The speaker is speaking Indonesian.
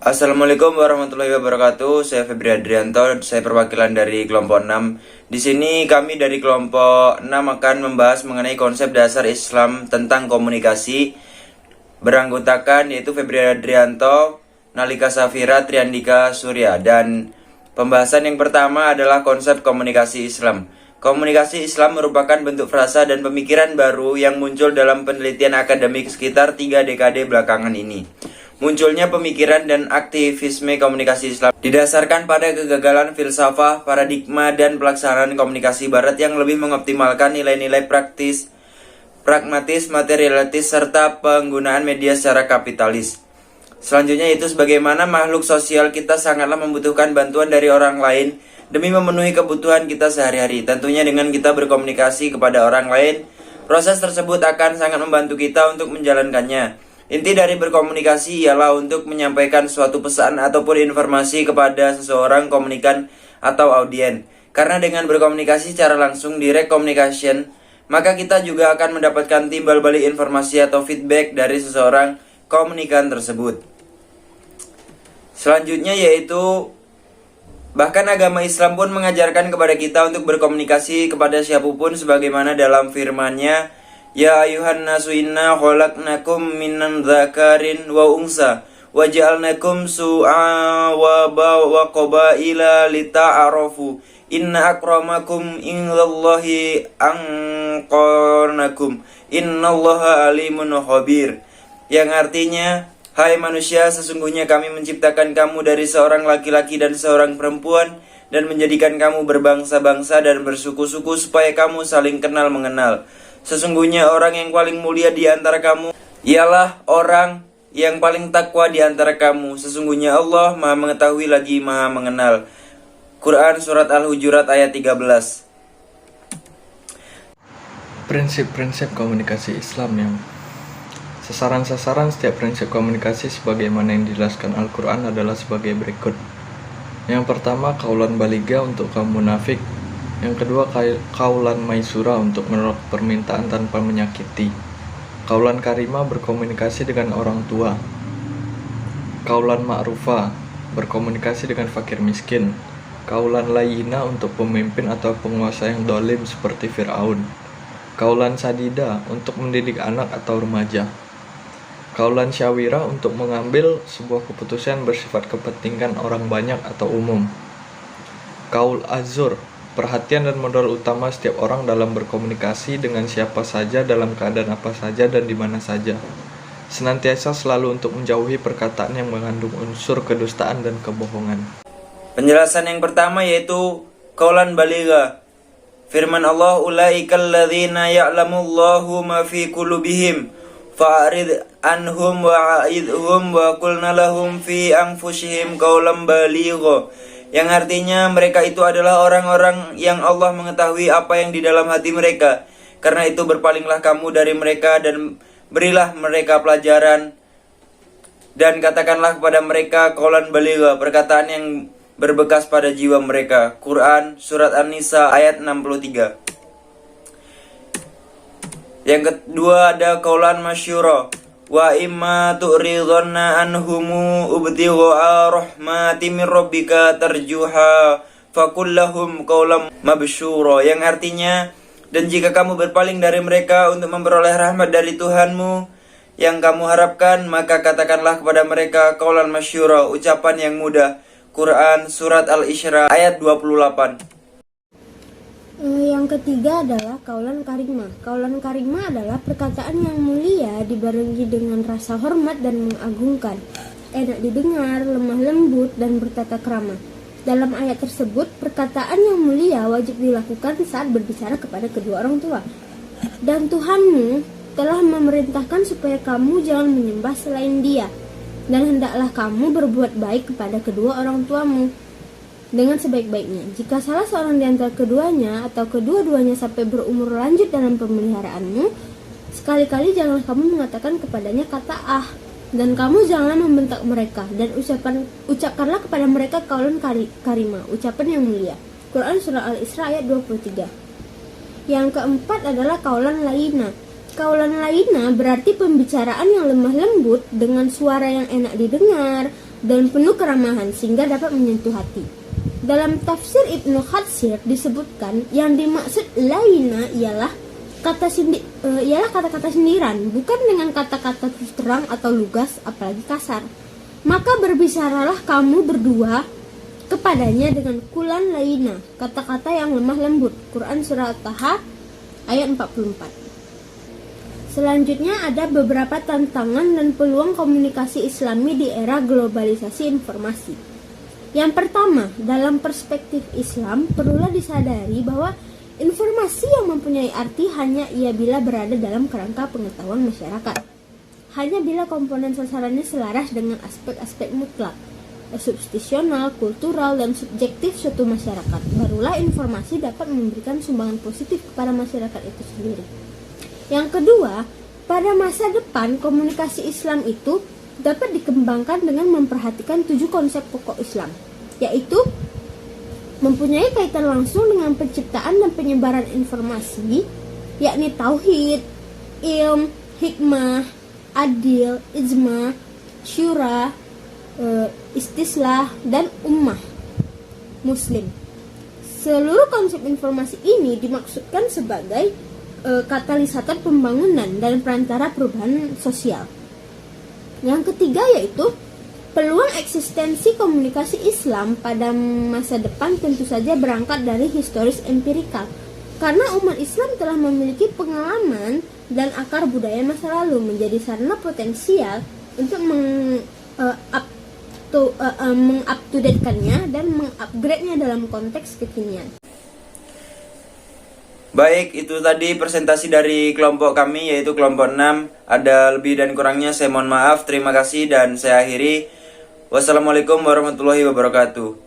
Assalamualaikum warahmatullahi wabarakatuh. Saya Febri Adrianto, saya perwakilan dari kelompok 6. Di sini kami dari kelompok 6 akan membahas mengenai konsep dasar Islam tentang komunikasi. Beranggotakan yaitu Febri Adrianto, Nalika Safira, Triandika Surya. Dan pembahasan yang pertama adalah konsep komunikasi Islam. Komunikasi Islam merupakan bentuk frasa dan pemikiran baru yang muncul dalam penelitian akademik sekitar 3 dekade belakangan ini. Munculnya pemikiran dan aktivisme komunikasi Islam didasarkan pada kegagalan filsafah, paradigma, dan pelaksanaan komunikasi Barat yang lebih mengoptimalkan nilai-nilai pragmatis, materialistis, serta penggunaan media secara kapitalis. Selanjutnya itu sebagaimana makhluk sosial kita sangatlah membutuhkan bantuan dari orang lain demi memenuhi kebutuhan kita sehari-hari. Tentunya dengan kita berkomunikasi kepada orang lain, proses tersebut akan sangat membantu kita untuk menjalankannya. Inti dari berkomunikasi ialah untuk menyampaikan suatu pesan ataupun informasi kepada seseorang, komunikan, atau audien. Karena dengan berkomunikasi secara langsung, direct communication, maka kita juga akan mendapatkan timbal balik informasi atau feedback dari seseorang komunikan tersebut. Selanjutnya yaitu bahkan agama Islam pun mengajarkan kepada kita untuk berkomunikasi kepada siapapun sebagaimana dalam firman-Nya, Ya ayuhan nasu inna khalaqnakum minan dzakarin wa unsa wa ja'alnakum su'a wa qabaila lita'arafu inna akramakum indallahi anqarnakum innallaha alimun khabir. Yang artinya, hai manusia, sesungguhnya kami menciptakan kamu dari seorang laki-laki dan seorang perempuan dan menjadikan kamu berbangsa-bangsa dan bersuku-suku supaya kamu saling kenal mengenal. Sesungguhnya orang yang paling mulia di antara kamu ialah orang yang paling takwa di antara kamu. Sesungguhnya Allah Maha mengetahui lagi Maha mengenal. Quran Surat Al-Hujurat ayat 13. Prinsip-prinsip komunikasi Islam yang sasaran setiap prinsip komunikasi sebagaimana yang dijelaskan Al-Quran adalah sebagai berikut. Yang pertama, kaulan baliga untuk kaum munafik. Yang kedua, kaulan maisura untuk menolak permintaan tanpa menyakiti. Kaulan karima berkomunikasi dengan orang tua. Kaulan ma'rufa berkomunikasi dengan fakir miskin. Kaulan layina untuk pemimpin atau penguasa yang dolim seperti Fir'aun. Kaulan sadida untuk mendidik anak atau remaja. Kaulan syawira untuk mengambil sebuah keputusan bersifat kepentingan orang banyak atau umum. Kaul azur, perhatian dan modal utama setiap orang dalam berkomunikasi dengan siapa saja, dalam keadaan apa saja, dan di mana saja. Senantiasa selalu untuk menjauhi perkataan yang mengandung unsur kedustaan dan kebohongan. Penjelasan yang pertama yaitu kaulan baligha. Firman Allah, ulaikal ladzina ya'lamullahu ma fi qulubihim fa'rid anhum wa'idhum wa qulna lahum fi anfusihim qaulan baligha. Yang artinya mereka itu adalah orang-orang yang Allah mengetahui apa yang di dalam hati mereka. Karena itu berpalinglah kamu dari mereka dan berilah mereka pelajaran. Dan katakanlah kepada mereka qaulan baligha, perkataan yang berbekas pada jiwa mereka. Quran Surat An-Nisa ayat 63. Yang kedua ada qaulan masyura. Wa imma tu'ridhanna anhumu ubtigha'a rahmati min rabbika tarjuha faqul lahum qawlan mabsyura. Yang artinya, dan jika kamu berpaling dari mereka untuk memperoleh rahmat dari Tuhanmu yang kamu harapkan, maka katakanlah kepada mereka qawlan masyura, ucapan yang mudah. Quran Surat Al-Isra ayat 28. Yang ketiga adalah kaulan karimah. Kaulan karimah adalah perkataan yang mulia dibarengi dengan rasa hormat dan mengagungkan, enak didengar, lemah lembut, dan bertata krama. Dalam ayat tersebut, perkataan yang mulia wajib dilakukan saat berbicara kepada kedua orang tua. Dan Tuhanmu telah memerintahkan supaya kamu jangan menyembah selain Dia, dan hendaklah kamu berbuat baik kepada kedua orang tuamu dengan sebaik-baiknya. Jika salah seorang di antara keduanya atau kedua-duanya sampai berumur lanjut dalam pemeliharaanmu, sekali-kali janganlah kamu mengatakan kepadanya kata ah, dan kamu janganlah membentak mereka, dan ucapkanlah kepada mereka kaulan karimah, ucapan yang mulia. Quran Surah Al-Isra ayat 23. Yang keempat adalah kaulan laina. Kaulan laina berarti pembicaraan yang lemah lembut dengan suara yang enak didengar, dan penuh keramahan sehingga dapat menyentuh hati. Dalam tafsir Ibnu Katsir disebutkan yang dimaksud laina ialah kata-kata sindiran, bukan dengan kata-kata terus terang atau lugas, apalagi kasar. Maka berbicaralah kamu berdua kepadanya dengan kulan laina, kata-kata yang lemah lembut. Quran Surah At-Taha ayat 44. Selanjutnya ada beberapa tantangan dan peluang komunikasi Islami di era globalisasi informasi. Yang pertama, dalam perspektif Islam, perlulah disadari bahwa informasi yang mempunyai arti hanya ia bila berada dalam kerangka pengetahuan masyarakat. Hanya bila komponen sasarannya selaras dengan aspek-aspek mutlak, substansional, kultural, dan subjektif suatu masyarakat, barulah informasi dapat memberikan sumbangan positif kepada masyarakat itu sendiri. Yang kedua, pada masa depan komunikasi Islam itu dapat dikembangkan dengan memperhatikan 7 konsep pokok Islam, yaitu mempunyai kaitan langsung dengan penciptaan dan penyebaran informasi, yakni tauhid, ilm, hikmah, adil, ijma, syura, istislah, dan ummah muslim. Seluruh konsep informasi ini dimaksudkan sebagai katalisator pembangunan dan perantara perubahan sosial. Yang ketiga yaitu peluang eksistensi komunikasi Islam pada masa depan tentu saja berangkat dari historis empirikal, karena umat Islam telah memiliki pengalaman dan akar budaya masa lalu menjadi sarana potensial untuk meng-up-to-date-kannya dan mengupgrade-nya dalam konteks kekinian. Baik, itu tadi presentasi dari kelompok kami, yaitu kelompok 6. Ada lebih dan kurangnya saya mohon maaf. Terima kasih dan saya akhiri. Wassalamualaikum warahmatullahi wabarakatuh.